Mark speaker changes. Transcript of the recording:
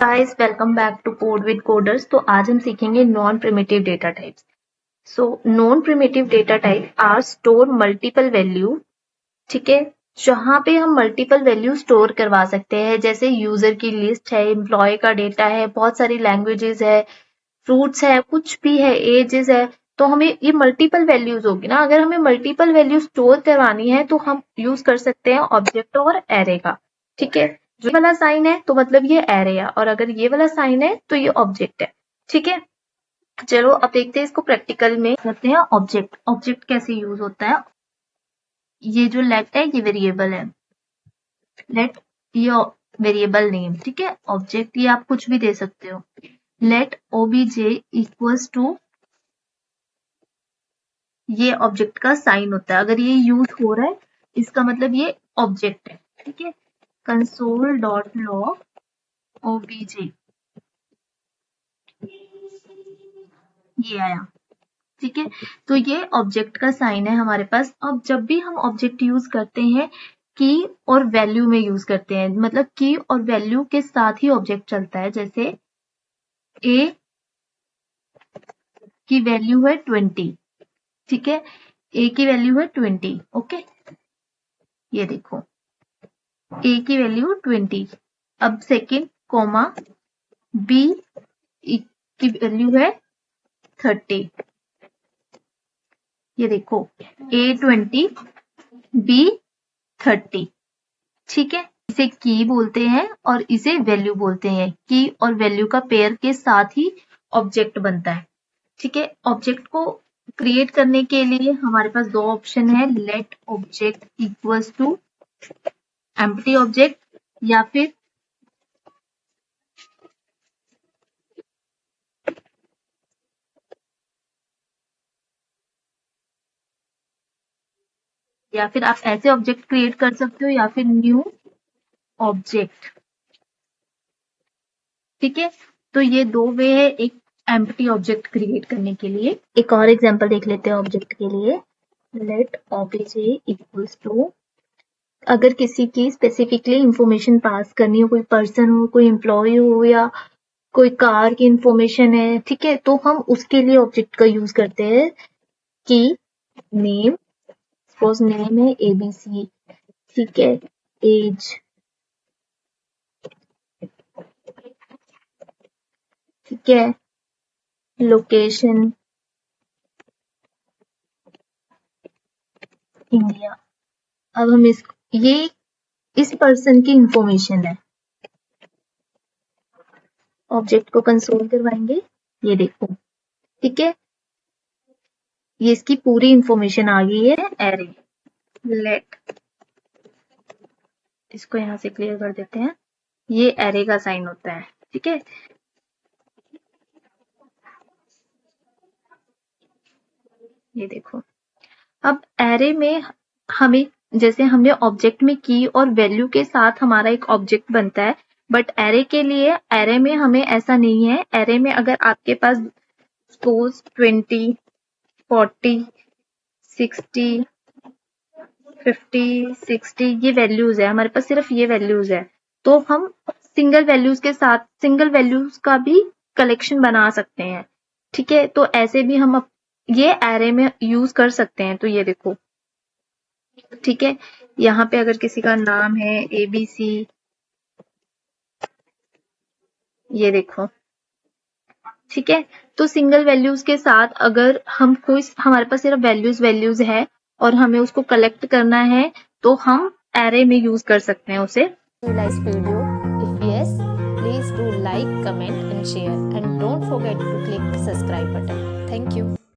Speaker 1: Guys welcome back to code with coders. तो आज हम सीखेंगे non primitive data types. So non primitive data type are store multiple value. ठीक है, जहां पे हम मल्टीपल वैल्यू स्टोर करवा सकते हैं, जैसे यूजर की लिस्ट है, एम्प्लॉय का डेटा है, बहुत सारी लैंग्वेजेस है, फ्रूट्स है, कुछ भी है, एजेस है। तो हमें ये मल्टीपल वैल्यूज होगी ना। अगर हमें मल्टीपल वैल्यू स्टोर करवानी है तो हम यूज कर सकते हैं ऑब्जेक्ट और एरे का। ठीक है, ये वाला साइन है तो मतलब ये एरे है, और अगर ये वाला साइन है तो ये ऑब्जेक्ट है। ठीक है, चलो अब देखते हैं इसको प्रैक्टिकल में करते हैं। ऑब्जेक्ट ऑब्जेक्ट कैसे यूज होता है। ये जो लेट है ये वेरिएबल है, लेट ये वेरिएबल नेम। ठीक है, ऑब्जेक्ट ये आप कुछ भी दे सकते हो। लेट ओबीजे इक्वल्स टू, ये ऑब्जेक्ट का साइन होता है। अगर ये यूज हो रहा है इसका मतलब ये ऑब्जेक्ट है। ठीक है, कंसोल डॉट लॉग ओबीजे, ये आया। ठीक है, तो ये ऑब्जेक्ट का साइन है हमारे पास। अब जब भी हम ऑब्जेक्ट यूज करते हैं की और वैल्यू में यूज करते हैं, मतलब की और वैल्यू के साथ ही ऑब्जेक्ट चलता है। जैसे ए की वैल्यू है 20। ठीक है, ए की वैल्यू है 20। ओके, ये देखो ए की वैल्यू 20। अब सेकेंड कोमा बी की वैल्यू है 30। ये देखो ए 20 बी 30। ठीक है, इसे की बोलते हैं और इसे वैल्यू बोलते हैं। की और वैल्यू का पेयर के साथ ही ऑब्जेक्ट बनता है। ठीक है, ऑब्जेक्ट को क्रिएट करने के लिए हमारे पास दो ऑप्शन है, let object equals to empty object, या फिर आप ऐसे ऑब्जेक्ट क्रिएट कर सकते हो, या फिर न्यू ऑब्जेक्ट। ठीक है, तो ये दो वे है एक एम्प्टी ऑब्जेक्ट क्रिएट करने के लिए। एक और एग्जांपल देख लेते हैं ऑब्जेक्ट के लिए। लेट ऑब्जे इक्वल्स टू, अगर किसी की स्पेसिफिकली इंफॉर्मेशन पास करनी हो, कोई पर्सन हो, कोई एम्प्लॉय हो, या कोई कार की इंफॉर्मेशन है, ठीक है, तो हम उसके लिए ऑब्जेक्ट का यूज करते हैं कि नेम, सपोज नेम है एबीसी। ठीक है, एज, ठीक है, लोकेशन इंडिया। अब हम ये इस पर्सन की इंफॉर्मेशन है, ऑब्जेक्ट को कंसोल करवाएंगे। ये देखो, ठीक है, ये इसकी पूरी इंफॉर्मेशन आ गई है एरे। लेट, इसको यहां से क्लियर कर देते हैं। ये एरे का साइन होता है। ठीक है, ये देखो, अब एरे में हमें, जैसे हमने ऑब्जेक्ट में की और वैल्यू के साथ हमारा एक ऑब्जेक्ट बनता है, बट एरे के लिए, एरे में हमें ऐसा नहीं है। एरे में अगर आपके पास सपोज 20, 40, 60, 50, 60 ये वैल्यूज है, हमारे पास सिर्फ ये वैल्यूज है, तो हम सिंगल वैल्यूज के साथ सिंगल वैल्यूज का भी कलेक्शन बना सकते हैं। ठीक है, तो ऐसे भी हम ये एरे में यूज कर सकते हैं। तो ये देखो, ठीक है, यहाँ पे अगर किसी का नाम है एबीसी, ये देखो, ठीक है, तो सिंगल वैल्यूज के साथ अगर हम कोई, हमारे पास सिर्फ वैल्यूज है और हमें उसको कलेक्ट करना है, तो हम एरे में यूज कर सकते हैं उसे।
Speaker 2: You like video? If yes, please do like, comment and share, and don't forget to click subscribe button. Thank you.